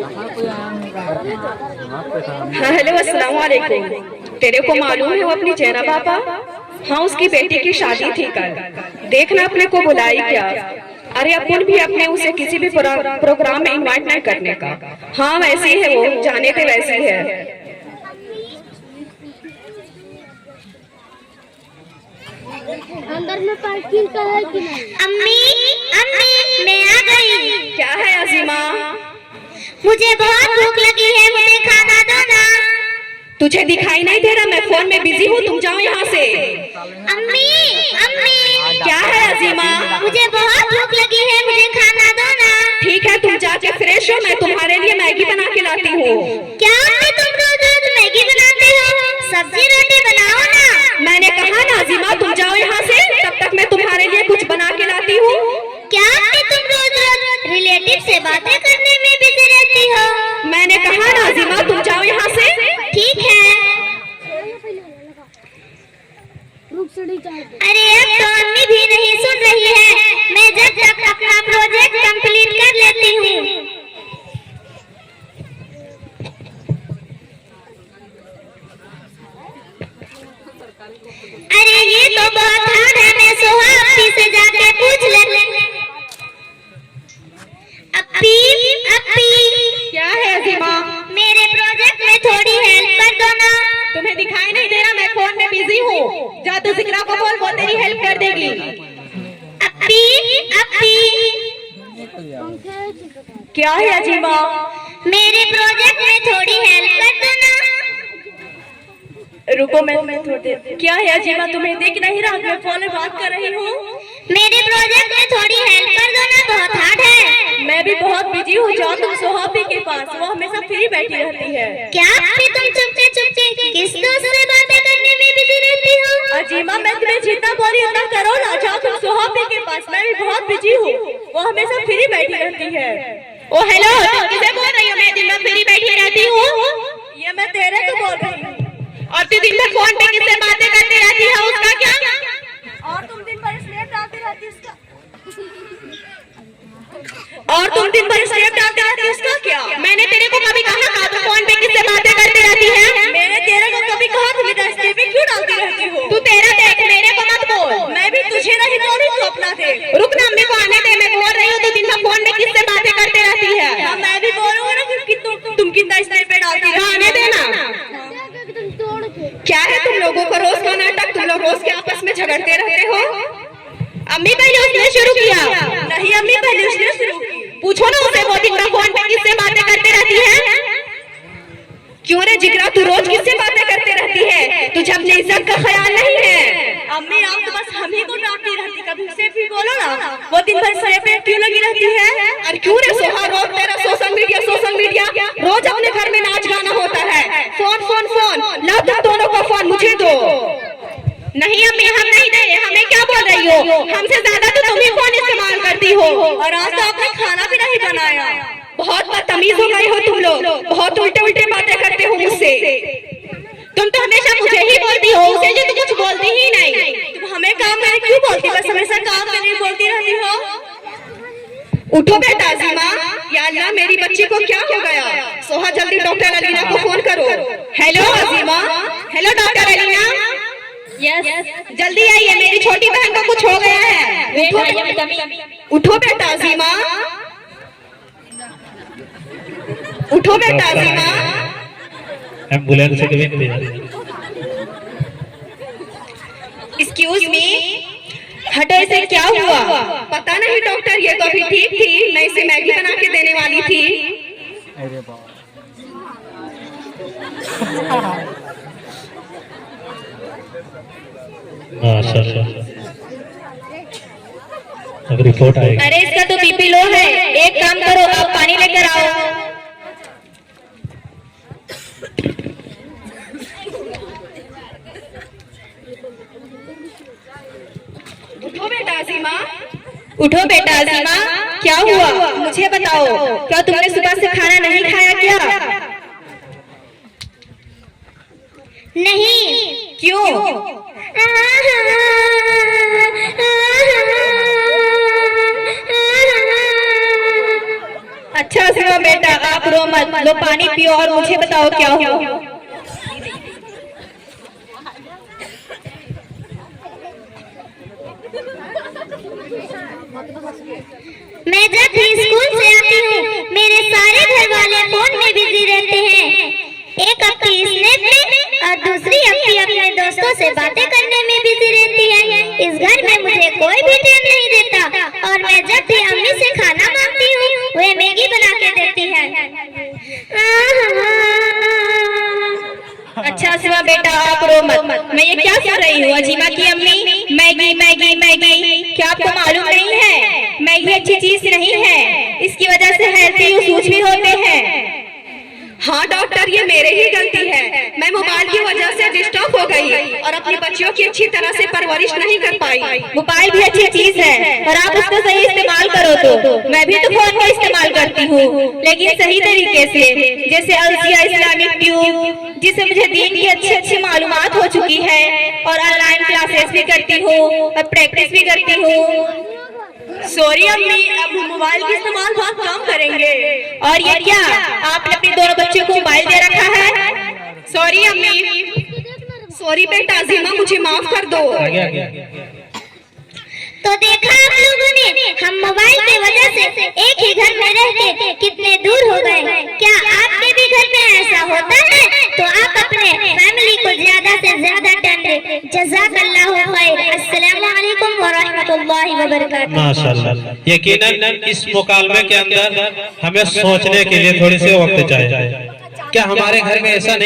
हाँ हेलो अस्सलाम वालेकुम। तेरे को मालूम है वो अपनी चेहरा पापा? हाँ उसकी बेटी की शादी थी कल, देखना अपने को बुलाई क्या? अरे अपन भी अपने उसे किसी भी प्रोग्राम में इनवाइट नहीं करने का। हाँ वैसी है वो, जाने पे वैसी है। अंदर में पार्किंग का है कि नहीं? अम्मी अम्मी मैं आ गई। क्या है अजीमा? मुझे बहुत भूख लगी है, मुझे खाना दो ना। तुझे दिखाई नहीं दे रहा? मैं फोन में बिजी हूँ, तुम जाओ यहाँ से। अम्मी अम्मी क्या है अजीमा? मुझे बहुत भूख लगी है, मुझे खाना दो ना। ठीक है तुम जाके फ्रेश हो, मैं तुम्हारे लिए मैगी बना के लाती हूँ। क्या अम्मी तुम रोज मैगी बनाते हो? सब्जी रोटी बनाओ ना। मैंने कहा ना अजीमा तुम जाओ यहाँ से, तब तक मैं तुम्हारे लिए कुछ बना के लाती हूँ। क्या अम्मी तुम रोज रिलेटिव से बातें करने में बिजी रहती हो? मैंने कहा ना अजीमा तुम जाओ यहाँ से। ठीक है। अरे अब तो अम्मी भी नहीं सुन रही है, मैं जब तक अपना प्रोजेक्ट कंप्लीट कर लेती हूँ। अरे ये तो बहुत हार्ड है, मैं सोहा अपी से जाके पूछ ले। अपी अपी क्या है अजीमा? मेरे प्रोजेक्ट में थोड़ी हेल्प कर दो ना। तुम्हें दिखाई नहीं दे रहा? मैं फोन में बिजी हूँ। जा तू जिक्रा को बोल, वो तेरी हेल्प कर देगी। अपी अपी क्या है अजीमा? मेरे प्रोजेक्ट में थोड़ी हेल्प कर दो ना। रुको मैं थोड़ी। क्या है अजीमा? तुम्हें दिख नहीं रहा? मैं फोन में बात कर रही हूँ। मेरे प्रोजेक्ट में थोड़ी हेल्प कर दो ना, बहुत हार्ड है। मैं भी बहुत बिजी हूँ, जाओ तुम सोहाबी के पास, वो हमेशा फ्री बैठी रहती है। क्या अपी तुम चुपके चुपके किस दोस्त से बातें करने में बिजी रहती हो? अजीमा मैं तुम्हें जितना बोली उतना करो ना, जाओ तुम सोहाबी के पास, मैं भी बहुत बिजी हूँ, वो हमेशा फ्री बैठी रहती है। ओ हेलो, तुम किसे बोल रही हो? मैं दिन भर फ्री बैठी रहती हूँ। ये मैं तेरे को बोल रही हूँ। और तू दिन भर फोन पे किससे बातें करती रहती है, उसका क्या? और तुम दिन भर स्नैप डालती रहती उसका और तुम दिन भर स्नैप डालती रहती उसका क्या? मैंने तेरे को कभी कहा था तू फोन पे किससे बातें करती रहती है? मैंने तेरे को कभी कहा तुम इधर स्नैप क्यों डालती रहती हो? तू तेरा देख, मेरे को मत बोल। मैं भी तुझे नहीं बोल रही, तू अपना देख। रुक ना, अम्मी को आने दे, मैं बोल रही हूँ तू दिन भर फोन में किससे बातें करती रहती है? हाँ मैं भी बोलूँगा ना कि तुम कितना स्नैप पे डालती रहती हो। आने देना। क्या है तुम लोगों को रोज का नाटक? तुम लोग रोज के आपस में झगड़ते रहते हो। अम्मी पहले उसने शुरू किया। नहीं अम्मी पहले उसने शुरू की। पूछो ना उसे, वो दिन भर फोन पे किससे बातें करती रहती है? क्यों रे जिगरा, तू रोज किससे बातें करते रहती है? तुझे अपनी इज्जत का ख्याल नहीं है? अम्मी आप तो बस हम ही को डांटती रहती, कभी उसे भी बोलो ना। वो दिन भर सर पे क्यों लगी रहती है? और क्यों रे सोहा, रोज तेरा सोशल मीडिया रोज अपने घर में नाच गाना होता है। फोन फोन फोन ला, तुम दोनों को फोन मुझे दो। नहीं अम्मी हम नहीं दे, हमें क्या बोल रही हो? हमसे ज्यादा तो तुम ही फोन इस्तेमाल करती हो। और आज तो आपने खाना भी नहीं बनाया। बहुत बदतमीज हो गए हो तुम लोग, बहुत उल्टे उल्टे बातें करते हो मुझसे। तुम तो हमेशा मुझे ही बोलती हो, उसे जो तुम कुछ बोलती ही नहीं। तुम हमें काम में क्यों बोलती? बस हमेशा काम में नहीं बोलती रहती हो। उठो बेटा अजीमा, या अल्लाह मेरी बच्ची को क्या हो गया? सोहा जल्दी डॉक्टर अलीना को फोन करो। Hello Azima, hello doctor Alina. Yes जल्दी आइए, मेरी छोटी बहन को कुछ हो गया है। उठो बेटा अजीमा, उठो बेटा अजीमा। एम्बुलेंस से कभी नहीं। एक्सक्यूज मी, हटो, इसे क्या हुआ? पता नहीं डॉक्टर, ये तो अभी ठीक थी, मैं इसे मैगी बना के देने वाली थी। अरे बाप। अब रिपोर्ट आएगी। अरे इसका तो बीपी लो है, एक काम करो आप पानी लेकर आओ। उठो बेटा अजीमा, उठो बेटा अजीमा, क्या हुआ मुझे बताओ? क्या तुमने सुबह से खाना नहीं खाया क्या? नहीं। क्यों? अच्छा बेटा, आप रो मत, लो पानी पियो और मुझे बताओ क्या हुआ। मैं जब भी स्कूल से आती हूँ मेरे सारे घर वाले फोन में बिजी रहते हैं। एक अपनी स्नैप में और दूसरी अपने दोस्तों से बातें करने में बिजी रहती है। इस घर में मुझे कोई भी टाइम नहीं देता और मैं जब भी अम्मी से खाना मांगती हूँ वे मैगी बना के देती है। अच्छा सिवा बेटा, आप रो मत, मैं ये क्या सुन रही हूँ? अजीमा की अम्मी मैगी मैगी मैगी, क्या आपको मालूम नहीं है मैगी अच्छी चीज नहीं है, इसकी वजह से हेल्थ इश्यूज भी होते हैं। हाँ डॉक्टर, ये मेरे ही गलती है। मैं मोबाइल की वजह से डिस्टर्ब हो गई और अपनी बच्चियों की अच्छी तरह से परवरिश नहीं कर पाई। मोबाइल भी अच्छी चीज है और आप उसका सही इस्तेमाल करो तो। मैं भी तो फोन का इस्तेमाल करती हूँ, लेकिन सही तरीके से, जैसे अलसिया इस्लामिक ट्यूब, जिससे मुझे दीन की अच्छी अच्छी मालूमात हो चुकी है, और ऑनलाइन क्लासेस भी करती हूँ और प्रैक्टिस भी करती हूँ। सॉरी अम्मी, अब हम मोबाइल का इस्तेमाल बहुत कम करेंगे। और ये क्या, आपने अपने दोनों बच्चों को मोबाइल दे रखा है? सॉरी अम्मी, सॉरी बेटा, अजीमा मुझे माफ कर दो। तो देखा आप लोगों ने, हम मोबाइल की वजह से एक ही घर में रहते कितने दूर हो गए। क्या आपके भी घर में ऐसा होता है? तो आप अपने फैमिली को ज्यादा से ज्यादा टाइम दें। जज़ाकल्लाहु खैर। अस्सलामु अलैकुम व रहमतुल्लाहि व बरकातहू। माशाल्लाह। यकीनन इस मुकालमे के अंदर हमें सोचने के लिए थोड़ी सी वक्त चाहिए। क्या हमारे घर में ऐसा नहीं